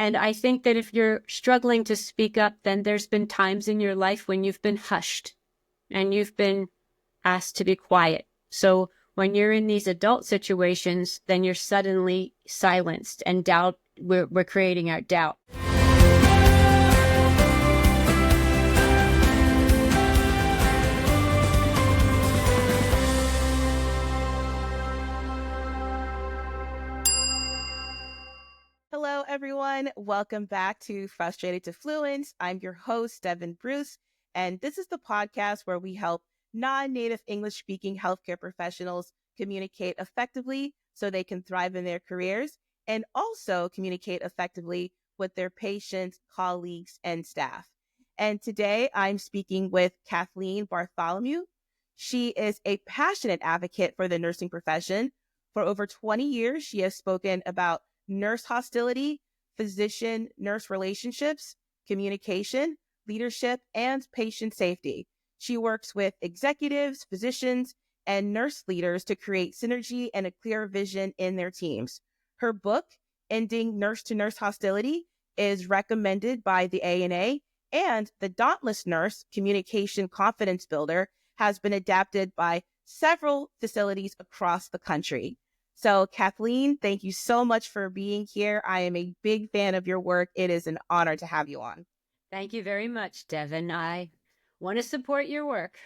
And I think that if you're struggling to speak up, then there's been times in your life when you've been hushed and you've been asked to be quiet. So when you're in these adult situations, then you're suddenly silenced, and we're creating our doubt. Hello, everyone. Welcome back to Frustrated to Fluent. I'm your host, Devon Bruce, and this is the podcast where we help non-native English-speaking healthcare professionals communicate effectively so they can thrive in their careers and also communicate effectively with their patients, colleagues, and staff. And today I'm speaking with Kathleen Bartholomew. She is a passionate advocate for the nursing profession. For over 20 years, she has spoken about nurse hostility, physician-nurse relationships, communication, leadership, and patient safety. She works with executives, physicians, and nurse leaders to create synergy and a clear vision in their teams. Her book, Ending Nurse-to-Nurse Hostility, is recommended by the ANA, and The Dauntless Nurse, Communication Confidence Builder, has been adapted by several facilities across the country. So, Kathleen, thank you so much for being here. I am a big fan of your work. It is an honor to have you on. Thank you very much, Devon. I want to support your work.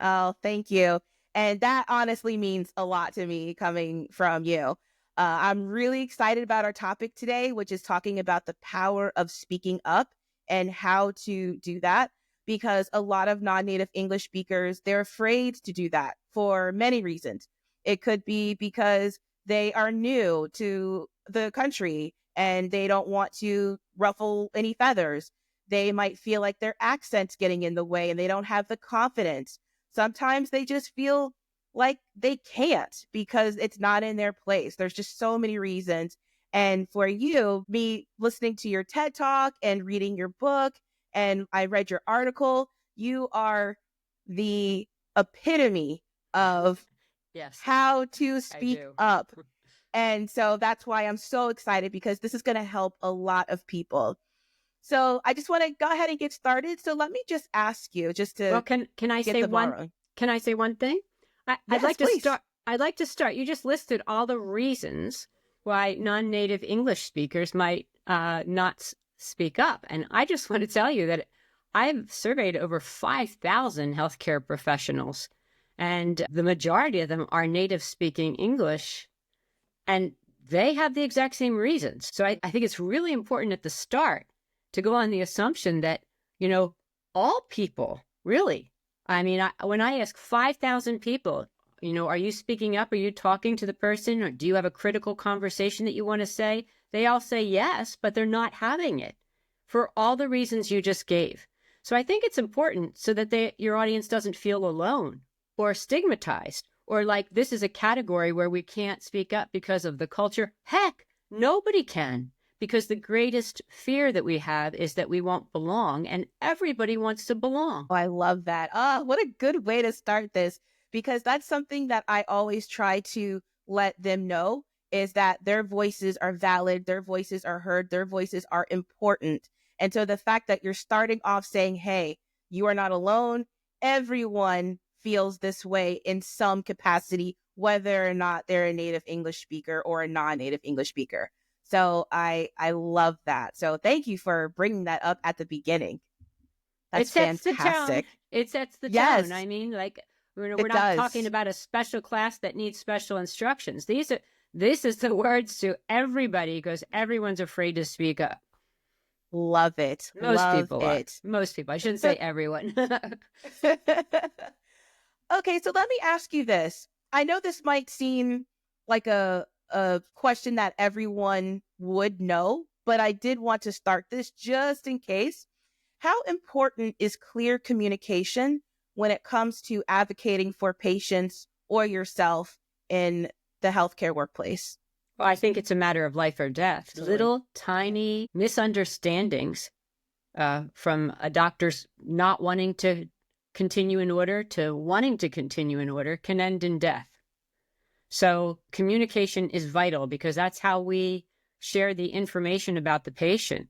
Oh, thank you. And that honestly means a lot to me coming from you. I'm really excited about our topic today, which is talking about the power of speaking up and how to do that, because a lot of non-native English speakers, they're afraid to do that for many reasons. It could be because they are new to the country and they don't want to ruffle any feathers. They might feel like their accent's getting in the way and they don't have the confidence. Sometimes they just feel like they can't because it's not in their place. There's just so many reasons. And for you, me listening to your TED Talk and reading your book, and I read your article, you are the epitome of Yes, how to speak up. And so that's why I'm so excited, because this is going to help a lot of people. So I just want to go ahead and get started. So let me just ask you, just to can I get say the ball one? rolling. Can I say one thing? I'd Yes, like to please. start. I'd like to start. You just listed all the reasons why non-native English speakers might not speak up, and I just want to tell you that I've surveyed over 5,000 healthcare professionals, and the majority of them are native speaking English, and they have the exact same reasons. So I think it's really important at the start to go on the assumption that, all people, really. I mean, when I ask 5,000 people, are you speaking up? Are you talking to the person? Or do you have a critical conversation that you want to say? They all say yes, but they're not having it for all the reasons you just gave. So I think it's important so that your audience doesn't feel alone or stigmatized, or like this is a category where we can't speak up because of the culture. Heck, nobody can, because the greatest fear that we have is that we won't belong, and everybody wants to belong. Oh, I love that. What a good way to start this, because that's something that I always try to let them know, is that their voices are valid, their voices are heard, their voices are important. And so the fact that you're starting off saying, hey, you are not alone, everyone feels this way in some capacity, whether or not they're a native English speaker or a non-native English speaker. So I love that. So thank you for bringing that up at the beginning. That's fantastic. It sets the Yes, tone. I mean, like, we're it not does. talking about a special class that needs special instructions. This is the words to everybody, because everyone's afraid to speak up. Love it. Most Love people it. are. Most people. I shouldn't say everyone. Okay, so let me ask you this. I know this might seem like a question that everyone would know, but I did want to start this just in case. How important is clear communication when it comes to advocating for patients or yourself in the healthcare workplace? Well, I think it's a matter of life or death. Absolutely. Little tiny misunderstandings from a doctor's not wanting to continue in order to wanting to continue in order can end in death. So communication is vital, because that's how we share the information about the patient,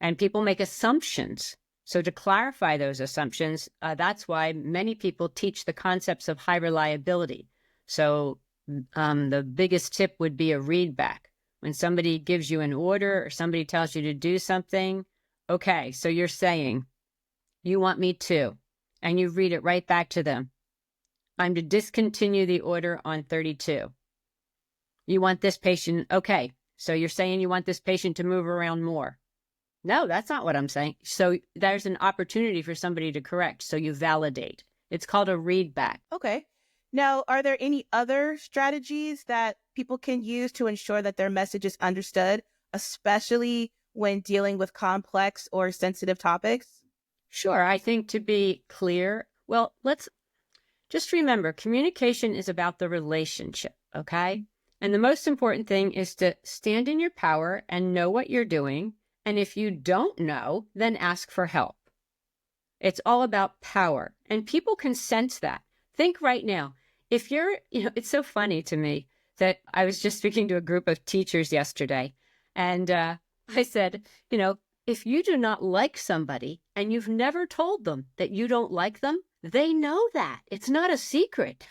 and people make assumptions. So to clarify those assumptions, that's why many people teach the concepts of high reliability. So the biggest tip would be a read back. When somebody gives you an order or somebody tells you to do something, okay, so you're saying, you want me to, and you read it right back to them. I'm to discontinue the order on 32. You want this patient, okay, so you're saying you want this patient to move around more. No, that's not what I'm saying. So there's an opportunity for somebody to correct. So you validate. It's called a read back. Okay. Now, are there any other strategies that people can use to ensure that their message is understood, especially when dealing with complex or sensitive topics? Sure. I think to be clear, well, let's just remember communication is about the relationship. Okay. And the most important thing is to stand in your power and know what you're doing. And if you don't know, then ask for help. It's all about power. And people can sense that. Think right now, if you're, it's so funny to me that I was just speaking to a group of teachers yesterday. And I said, if you do not like somebody and you've never told them that you don't like them, they know that. It's not a secret.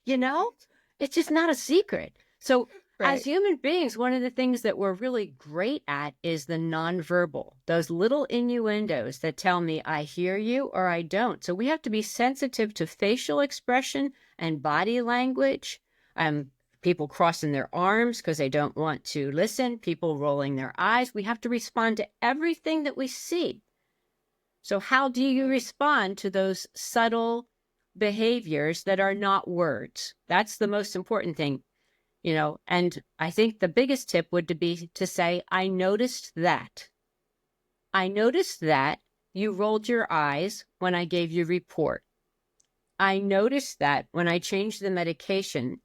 It's just not a secret. So as human beings, one of the things that we're really great at is the nonverbal, those little innuendos that tell me I hear you or I don't. So we have to be sensitive to facial expression and body language. People crossing their arms because they don't want to listen, people rolling their eyes. We have to respond to everything that we see. So how do you respond to those subtle behaviors that are not words? That's the most important thing. And I think the biggest tip would be to say, I noticed that. I noticed that you rolled your eyes when I gave you report. I noticed that when I changed the medication,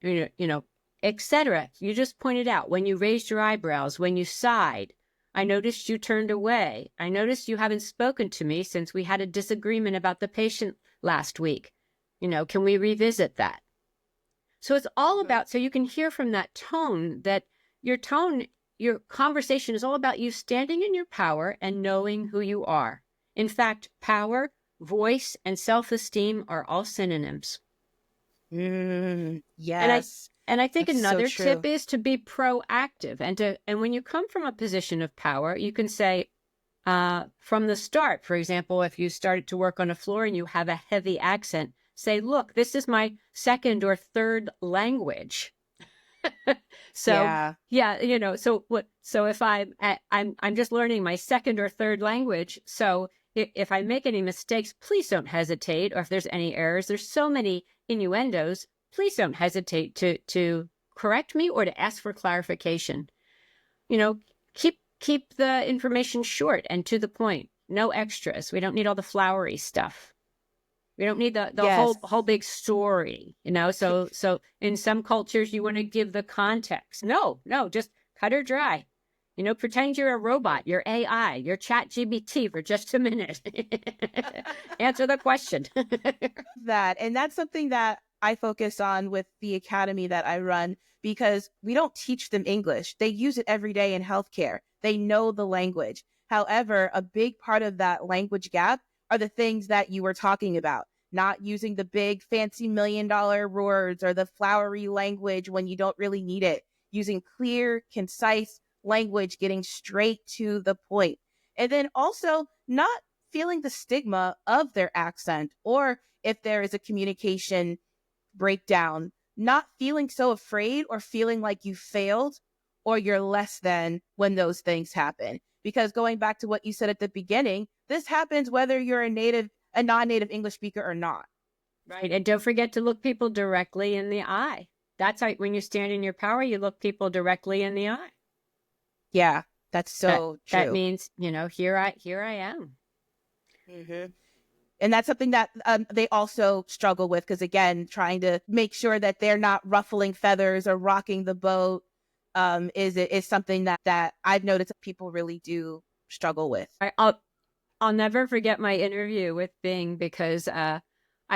etc. You just pointed out when you raised your eyebrows, when you sighed. I noticed you turned away. I noticed you haven't spoken to me since we had a disagreement about the patient last week. Can we revisit that? So it's all about, so you can hear from that tone that your conversation is all about you standing in your power and knowing who you are. In fact, power, voice, and self-esteem are all synonyms. Yes. And I think That's another so tip true. is to be proactive. And when you come from a position of power, you can say, from the start, for example, if you started to work on a floor and you have a heavy accent, say, look, this is my second or third language. So so if I'm just learning my second or third language. So if I make any mistakes, please don't hesitate. Or if there's any errors, there's so many innuendos, please don't hesitate to correct me or to ask for clarification. Keep the information short and to the point. No extras. We don't need all the flowery stuff. We don't need the Yes. whole big story, So in some cultures, you want to give the context. No, just cut her dry. Pretend you're a robot, you're AI, you're ChatGPT for just a minute. Answer the question. And that's something that I focus on with the academy that I run, because we don't teach them English. They use it every day in healthcare. They know the language. However, a big part of that language gap are the things that you were talking about, not using the big fancy $1 million words or the flowery language when you don't really need it, using clear, concise language, getting straight to the point. And then also not feeling the stigma of their accent, or if there is a communication breakdown, not feeling so afraid or feeling like you failed or you're less than when those things happen. Because going back to what you said at the beginning, this happens whether you're a non-native English speaker or not. Right. And don't forget to look people directly in the eye. That's how, when you stand in your power, you look people directly in the eye. Yeah, that's so true. That means, here I am. Mm-hmm. And that's something that they also struggle with, because, again, trying to make sure that they're not ruffling feathers or rocking the boat is something that I've noticed people really do struggle with. I'll never forget my interview with Bing, because I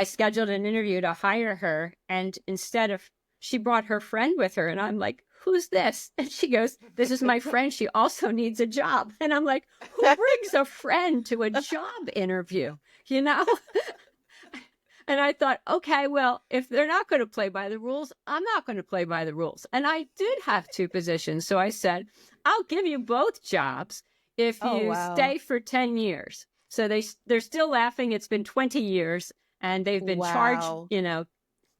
scheduled an interview to hire her, and instead of, she brought her friend with her, and I'm like, who's this? And she goes, this is my friend. She also needs a job. And I'm like, who brings a friend to a job interview? You know? And I thought, okay, well, if they're not going to play by the rules, I'm not going to play by the rules. And I did have 2 positions. So I said, I'll give you both jobs if you stay for 10 years. So they're still laughing. It's been 20 years and they've been charged,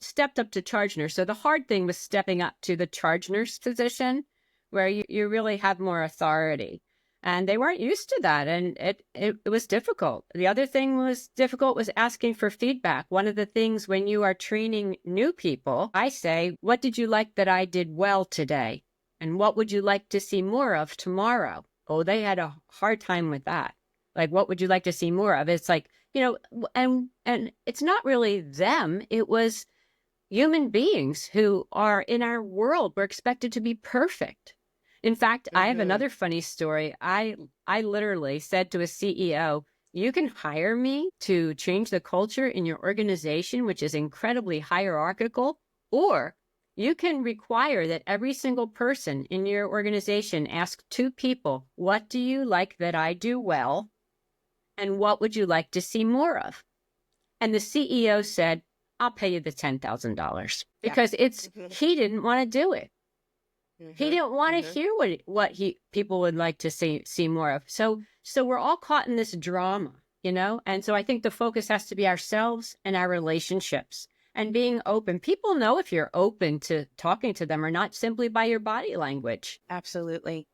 stepped up to charge nurse. So the hard thing was stepping up to the charge nurse position where you really have more authority. And they weren't used to that. And it was difficult. The other thing was difficult was asking for feedback. One of the things when you are training new people, I say, what did you like that I did well today? And what would you like to see more of tomorrow? Oh, they had a hard time with that. Like, what would you like to see more of? It's like, and it's not really them. It was human beings who are in our world. We're expected to be perfect. In fact, I have another funny story. I literally said to a CEO, you can hire me to change the culture in your organization, which is incredibly hierarchical, or you can require that every single person in your organization ask 2 people, what do you like that I do well? And what would you like to see more of? And the CEO said, I'll pay you the $10,000 because he didn't want to do it. He didn't want to hear what people would like to see more of. So we're all caught in this drama, And so I think the focus has to be ourselves and our relationships and being open. People know if you're open to talking to them or not simply by your body language. Absolutely.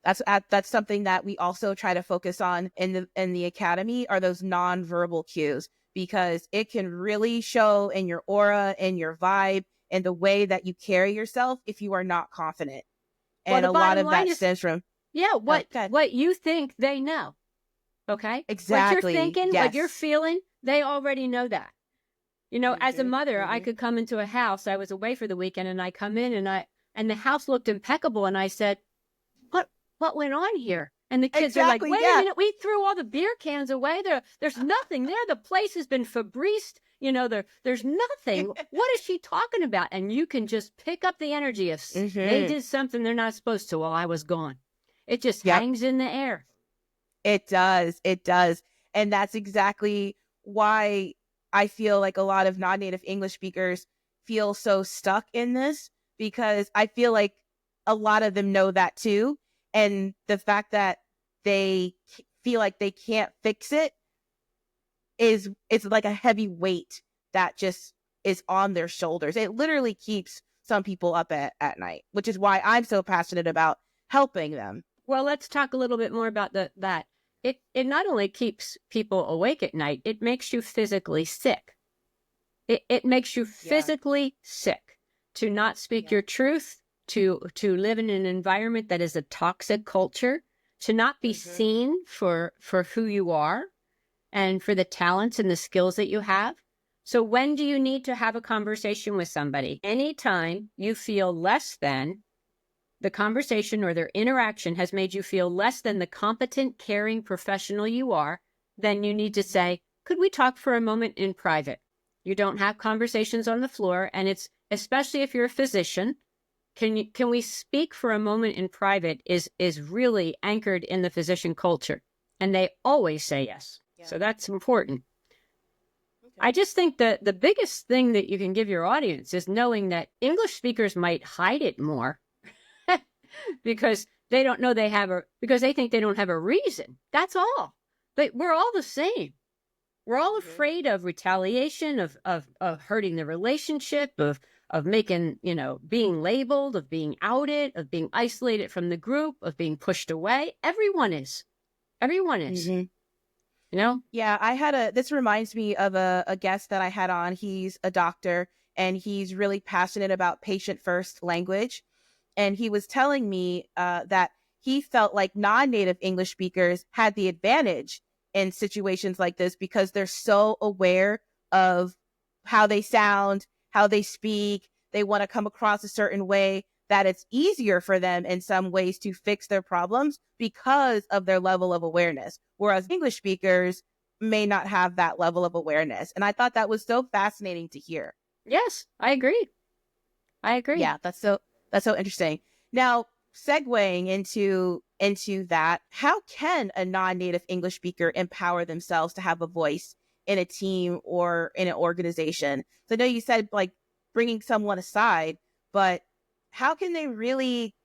That's something that we also try to focus on in the academy are those nonverbal cues, because it can really show in your aura, in your vibe, and the way that you carry yourself if you are not confident. And a lot of that stems from what you think they know. Okay? Exactly. What you're thinking, what you're feeling, they already know that. As a mother, I could come into a house. I was away for the weekend and I come in and the house looked impeccable and I said, what went on here? And the kids are like, wait a minute, we threw all the beer cans away. There's nothing there. The place has been Febriced. There's nothing. What is she talking about? And you can just pick up the energy if they did something they're not supposed to while I was gone. It just hangs in the air. It does. It does. And that's exactly why I feel like a lot of non-native English speakers feel so stuck in this, because I feel like a lot of them know that too. And the fact that they feel like they can't fix it is like a heavy weight that just is on their shoulders. It literally keeps some people up at night, which is why I'm so passionate about helping them. Well, let's talk a little bit more about that. It not only keeps people awake at night, it makes you physically sick. It makes you physically sick to not speak your truth, to live in an environment that is a toxic culture, to not be seen for who you are and for the talents and the skills that you have. So when do you need to have a conversation with somebody? Anytime you feel less than, the conversation or their interaction has made you feel less than the competent, caring professional you are, then you need to say, could we talk for a moment in private? You don't have conversations on the floor, and it's, especially if you're a physician, can we speak for a moment in private is really anchored in the physician culture. And they always say yes. Yeah. So that's important. Okay. I just think that the biggest thing that you can give your audience is knowing that English speakers might hide it more because they don't know because they think they don't have a reason. That's all. But we're all the same. We're all afraid of retaliation, of hurting the relationship, of making, being labeled, of being outed, of being isolated from the group, of being pushed away. Everyone is. Yeah, this reminds me of a guest that I had on. He's a doctor and he's really passionate about patient first language. And he was telling me that he felt like non-native English speakers had the advantage in situations like this because they're so aware of how they sound, how they speak. They want to come across a certain way that it's easier for them in some ways to fix their problems because of their level of awareness. Whereas English speakers may not have that level of awareness. And I thought that was so fascinating to hear. Yes, I agree. Yeah, that's so interesting. Now, segueing into that, how can a non-native English speaker empower themselves to have a voice in a team or in an organization? So I know you said like bringing someone aside, but how can they really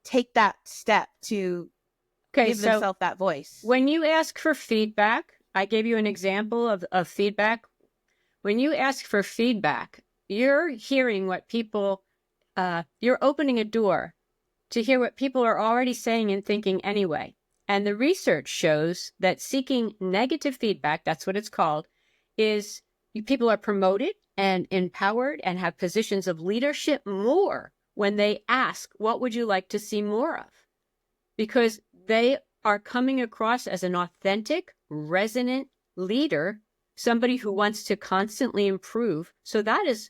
take that step to Okay, give so themselves that voice? when you ask for feedback, I gave you an example of feedback. When you ask for feedback, you're hearing what people, you're opening a door to hear what people are already saying and thinking anyway. And the research shows that seeking negative feedback, that's what it's called, is people are promoted and empowered and have positions of leadership more when they ask, what would you like to see more of? Because they are coming across as an authentic, resonant leader, somebody who wants to constantly improve. So that is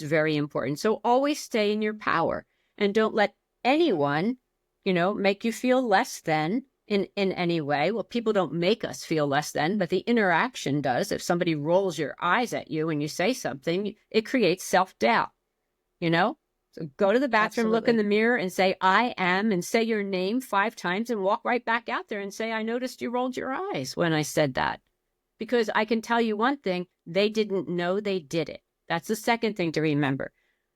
very important. So always stay in your power and don't let anyone, make you feel less than in any way. Well, people don't make us feel less than, but the interaction does. If somebody rolls your eyes at you when you say something, it creates self-doubt, So go to the bathroom, look in the mirror and say, I am, and say your name 5 times and walk right back out there and say, I noticed you rolled your eyes when I said that. Because I can tell you one thing, they didn't know they did it. That's the second thing to remember.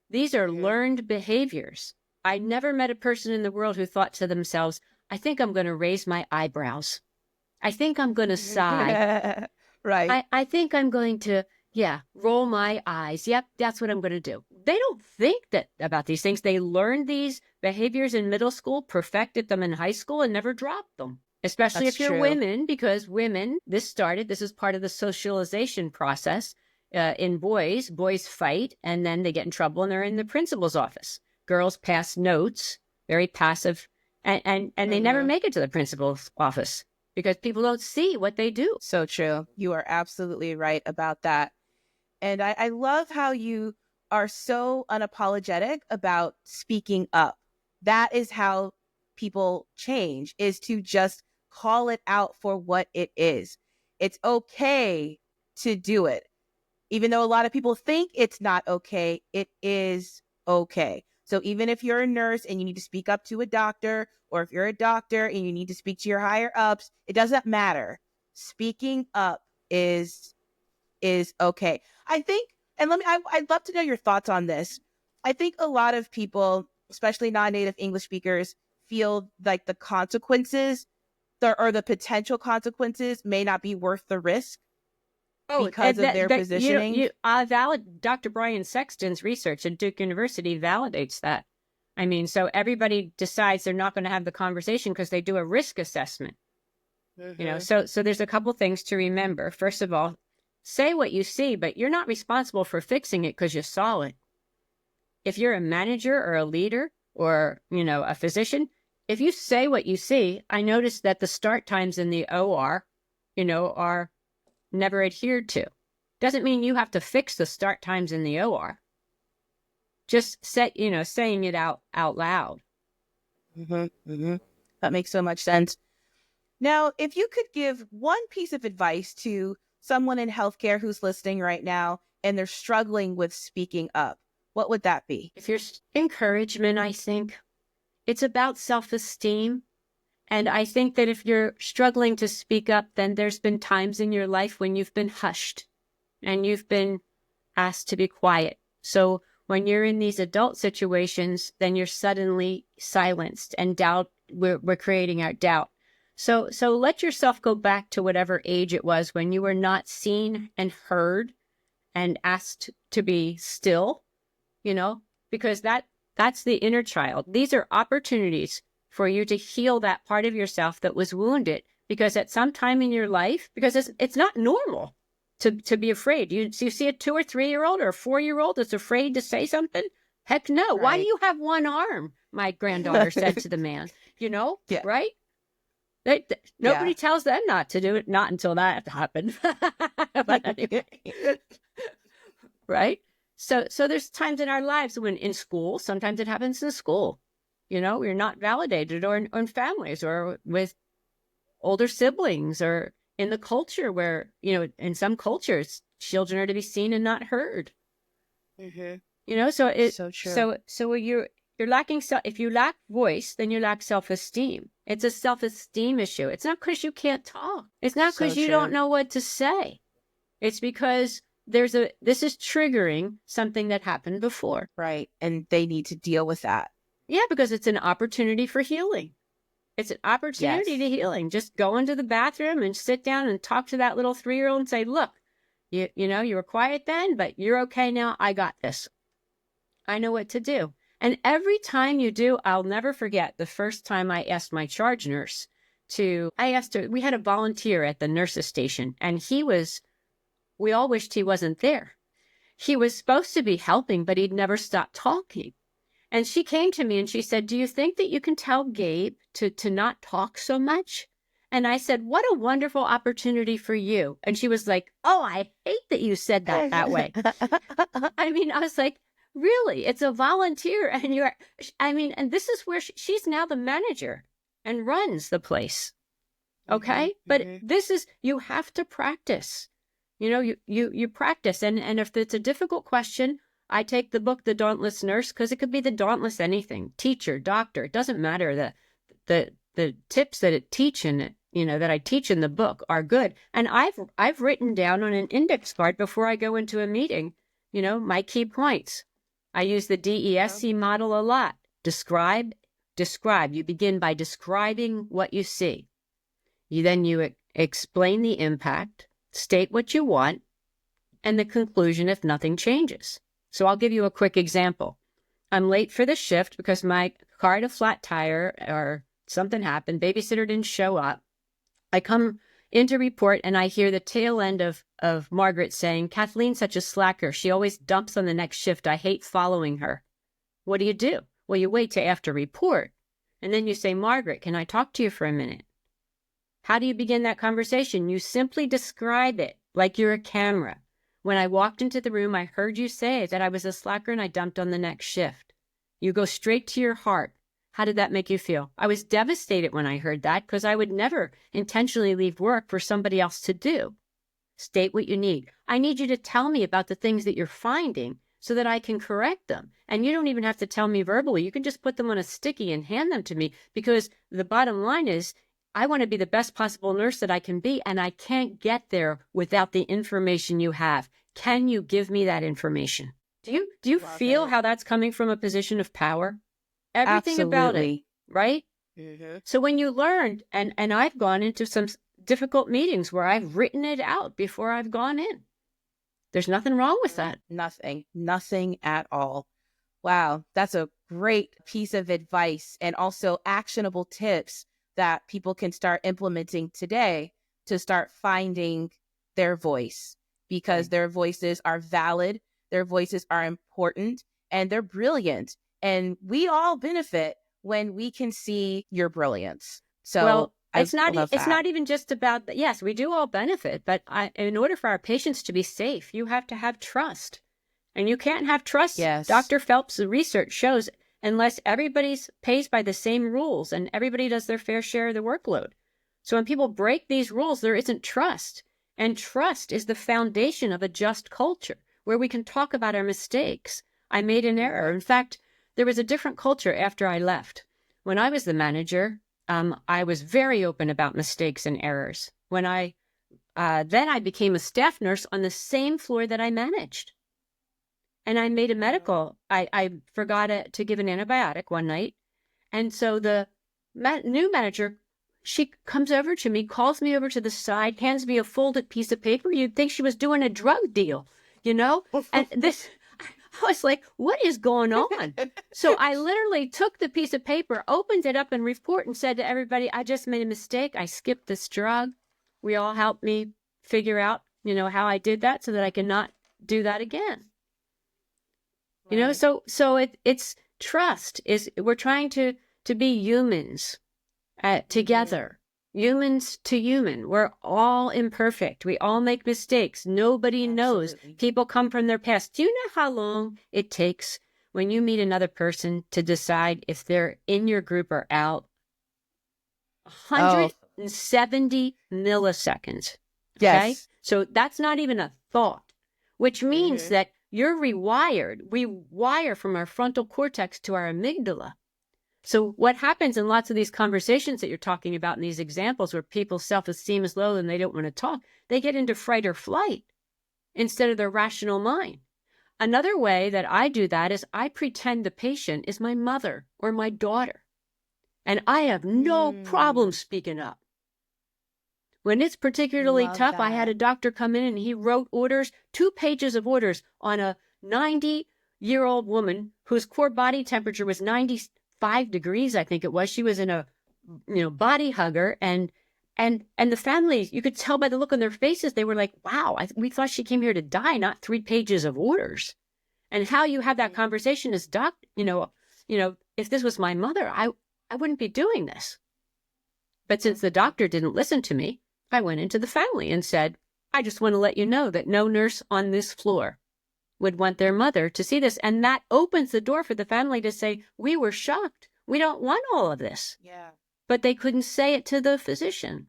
These are learned behaviors. I never met a person in the world who thought to themselves, I think I'm going to raise my eyebrows. I think I'm going to sigh. Right. I think I'm going to, roll my eyes. Yep, that's what I'm going to do. They don't think that about these things. They learned these behaviors in middle school, perfected them in high school, and never dropped them. Especially if you're women, because women, this is part of the socialization process. In boys fight, and then they get in trouble, and they're in the principal's office. Girls pass notes, very passive, and they never make it to the principal's office because people don't see what they do. So true. You are absolutely right about that. And I love how you are so unapologetic about speaking up. That is how people change, is to just call it out for what it is. It's okay to do it. Even though a lot of people think it's not okay, it is okay. So even if you're a nurse and you need to speak up to a doctor, or if you're a doctor and you need to speak to your higher ups, it doesn't matter. Speaking up is okay. I think, and I'd love to know your thoughts on this. I think a lot of people, especially non-native English speakers, feel like the consequences or the potential consequences may not be worth the risk because of their positioning. Dr. Brian Sexton's research at Duke University validates that. I mean, so everybody decides they're not going to have the conversation because they do a risk assessment. So there's a couple things to remember. First of all, say what you see, but you're not responsible for fixing it because you saw it. If you're a manager or a leader or, a physician, if you say what you see, I noticed that the start times in the OR, are never adhered to. Doesn't mean you have to fix the start times in the OR. Just saying it out loud. That makes so much sense. Now, if you could give one piece of advice to someone in healthcare who's listening right now and they're struggling with speaking up, what would that be? If you're encouragement, I think it's about self-esteem. And I think that if you're struggling to speak up, then there's been times in your life when you've been hushed and you've been asked to be quiet. So when you're in these adult situations, then you're suddenly silenced and we're creating our doubt. So let yourself go back to whatever age it was when you were not seen and heard and asked to be still, because that's the inner child. These are opportunities for you to heal that part of yourself that was wounded, because at some time in your life, because it's not normal to be afraid. You see a 2 or 3-year-old or a 4-year-old that's afraid to say something? Heck no. Right. Why do you have one arm? My granddaughter said to the man, right? Nobody tells them not to do it, not until that happened. But anyway, right? So there's times in our lives when in school, sometimes it happens in school, we're not validated, or in families, or with older siblings, or in the culture where, in some cultures, children are to be seen and not heard. So it's so true. So you're if you lack voice, then you lack self-esteem. It's a self-esteem issue. It's not because you can't talk. It's not because you don't know what to say. It's because this is triggering something that happened before. Right. And they need to deal with that. Yeah, because it's an opportunity for healing. It's an opportunity to healing. Just go into the bathroom and sit down and talk to that little 3-year-old and say, look, you were quiet then, but you're okay now. I got this. I know what to do. And every time you do, I'll never forget the first time I asked my charge nurse we had a volunteer at the nurse's station, and we all wished he wasn't there. He was supposed to be helping, but he'd never stopped talking. And she came to me and she said, do you think that you can tell Gabe to not talk so much? And I said, what a wonderful opportunity for you. And she was like, oh, I hate that you said that way. I mean, I was like, really? It's a volunteer. And this is where she's now the manager and runs the place. Okay. But you have to practice. You practice. And if it's a difficult question, I take the book, The Dauntless Nurse, because it could be the dauntless anything, teacher, doctor. It doesn't matter. The tips that that I teach in the book are good. And I've written down on an index card before I go into a meeting, my key points. I use the DESC model a lot. Describe. You begin by describing what you see. You explain the impact, state what you want, and the conclusion if nothing changes. So I'll give you a quick example. I'm late for the shift because my car had a flat tire or something happened. Babysitter didn't show up. I come in to report and I hear the tail end of Margaret saying, Kathleen's such a slacker. She always dumps on the next shift. I hate following her. What do? Well, you wait till after report. And then you say, Margaret, can I talk to you for a minute? How do you begin that conversation? You simply describe it like you're a camera. When I walked into the room, I heard you say that I was a slacker and I dumped on the next shift. You go straight to your heart. How did that make you feel? I was devastated when I heard that because I would never intentionally leave work for somebody else to do. State what you need. I need you to tell me about the things that you're finding so that I can correct them. And you don't even have to tell me verbally. You can just put them on a sticky and hand them to me, because the bottom line is I want to be the best possible nurse that I can be, and I can't get there without the information you have. Can you give me that information? Do you feel how that's coming from a position of power? Everything about it, right? Mm-hmm. So when you learned, and I've gone into some difficult meetings where I've written it out before I've gone in. There's nothing wrong with that. Nothing at all. Wow, that's a great piece of advice and also actionable tips that people can start implementing today to start finding their voice, because their voices are valid, their voices are important, and they're brilliant. And we all benefit when we can see your brilliance. So it's not even just about that. Yes, we do all benefit, but in order for our patients to be safe, you have to have trust. And you can't have trust. Yes. Dr. Phelps' research shows unless everybody pays by the same rules and everybody does their fair share of the workload. So when people break these rules, there isn't trust. And trust is the foundation of a just culture where we can talk about our mistakes. I made an error. In fact, there was a different culture after I left. When I was the manager, I was very open about mistakes and errors. When then I became a staff nurse on the same floor that I managed. And I made a medical, I forgot to give an antibiotic one night. And so the new manager, she comes over to me, calls me over to the side, hands me a folded piece of paper. You'd think she was doing a drug deal, And I was like, what is going on? So I literally took the piece of paper, opened it up in report and said to everybody, I just made a mistake. I skipped this drug. We all helped me figure out, how I did that so that I can not do that again. Right. So it's trust. We're trying to be humans together, humans to human. We're all imperfect. We all make mistakes. Nobody knows. People come from their past. Do you know how long it takes when you meet another person to decide if they're in your group or out? 170 milliseconds. Okay? Yes. So that's not even a thought, which means that you're rewired. We wire from our frontal cortex to our amygdala. So what happens in lots of these conversations that you're talking about in these examples where people's self-esteem is low and they don't want to talk, they get into fight or flight instead of their rational mind. Another way that I do that is I pretend the patient is my mother or my daughter, and I have no problem speaking up. When it's particularly tough, I had a doctor come in and he wrote orders, 2 pages of orders on a 90-year-old woman whose core body temperature was 95 degrees, I think it was. She was in a, body hugger, and the family, you could tell by the look on their faces, they were like, wow, we thought she came here to die, not 3 pages of orders. And how you have that conversation is, doc, if this was my mother, I wouldn't be doing this. But since the doctor didn't listen to me, I went into the family and said, I just want to let you know that no nurse on this floor would want their mother to see this. And that opens the door for the family to say, we were shocked. We don't want all of this. Yeah. But they couldn't say it to the physician,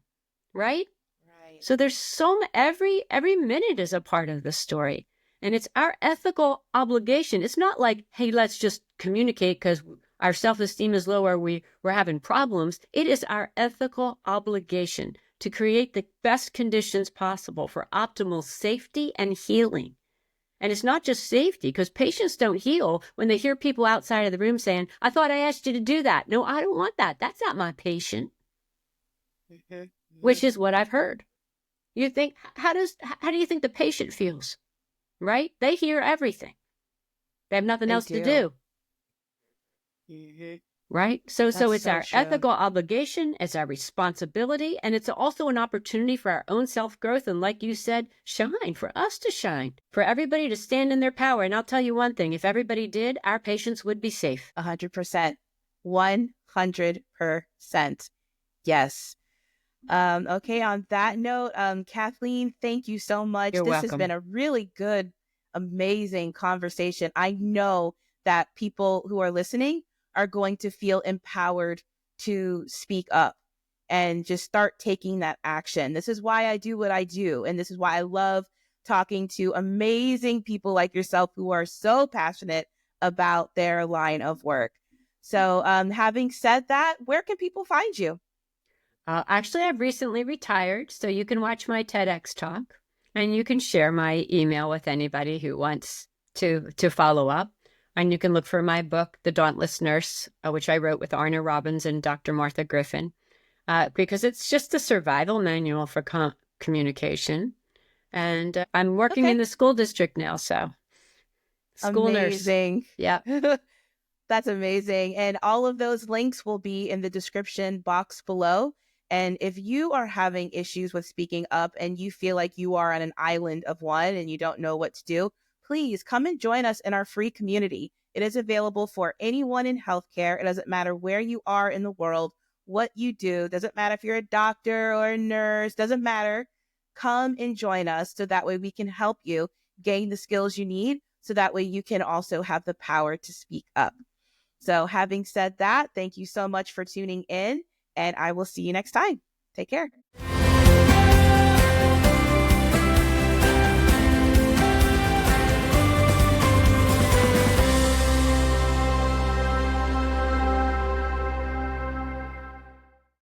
right? Right. So there's every minute is a part of the story. And it's our ethical obligation. It's not like, hey, let's just communicate because our self-esteem is low or we're having problems. It is our ethical obligation to create the best conditions possible for optimal safety and healing. And it's not just safety, because patients don't heal when they hear people outside of the room saying, I thought I asked you to do that. No, I don't want that. That's not my patient. Mm-hmm. Which is what I've heard. You think, how do you think the patient feels? Right? They hear everything. They have nothing else to do. Mm-hmm. Right? So it's our ethical obligation, it's our responsibility, and it's also an opportunity for our own self-growth. And like you said, shine, for us to shine, for everybody to stand in their power. And I'll tell you one thing, if everybody did, our patients would be safe. 100%. 100%. Yes. Okay, on that note, Kathleen, thank you so much. You're welcome. Has been a really good, amazing conversation. I know that people who are listening are going to feel empowered to speak up and just start taking that action. This is why I do what I do. And this is why I love talking to amazing people like yourself who are so passionate about their line of work. So having said that, where can people find you? Actually, I've recently retired, so you can watch my TEDx talk, and you can share my email with anybody who wants to follow up. And you can look for my book, The Dauntless Nurse, which I wrote with Arna Robbins and Dr. Martha Griffin, because it's just a survival manual for communication. And I'm working in the school district now, so school amazing. Nurse. Yeah. That's amazing. And all of those links will be in the description box below. And if you are having issues with speaking up and you feel like you are on an island of one and you don't know what to do, please come and join us in our free community. It is available for anyone in healthcare. It doesn't matter where you are in the world, what you do. Doesn't matter if you're a doctor or a nurse, doesn't matter. Come and join us so that way we can help you gain the skills you need so that way you can also have the power to speak up. So having said that, thank you so much for tuning in, and I will see you next time. Take care.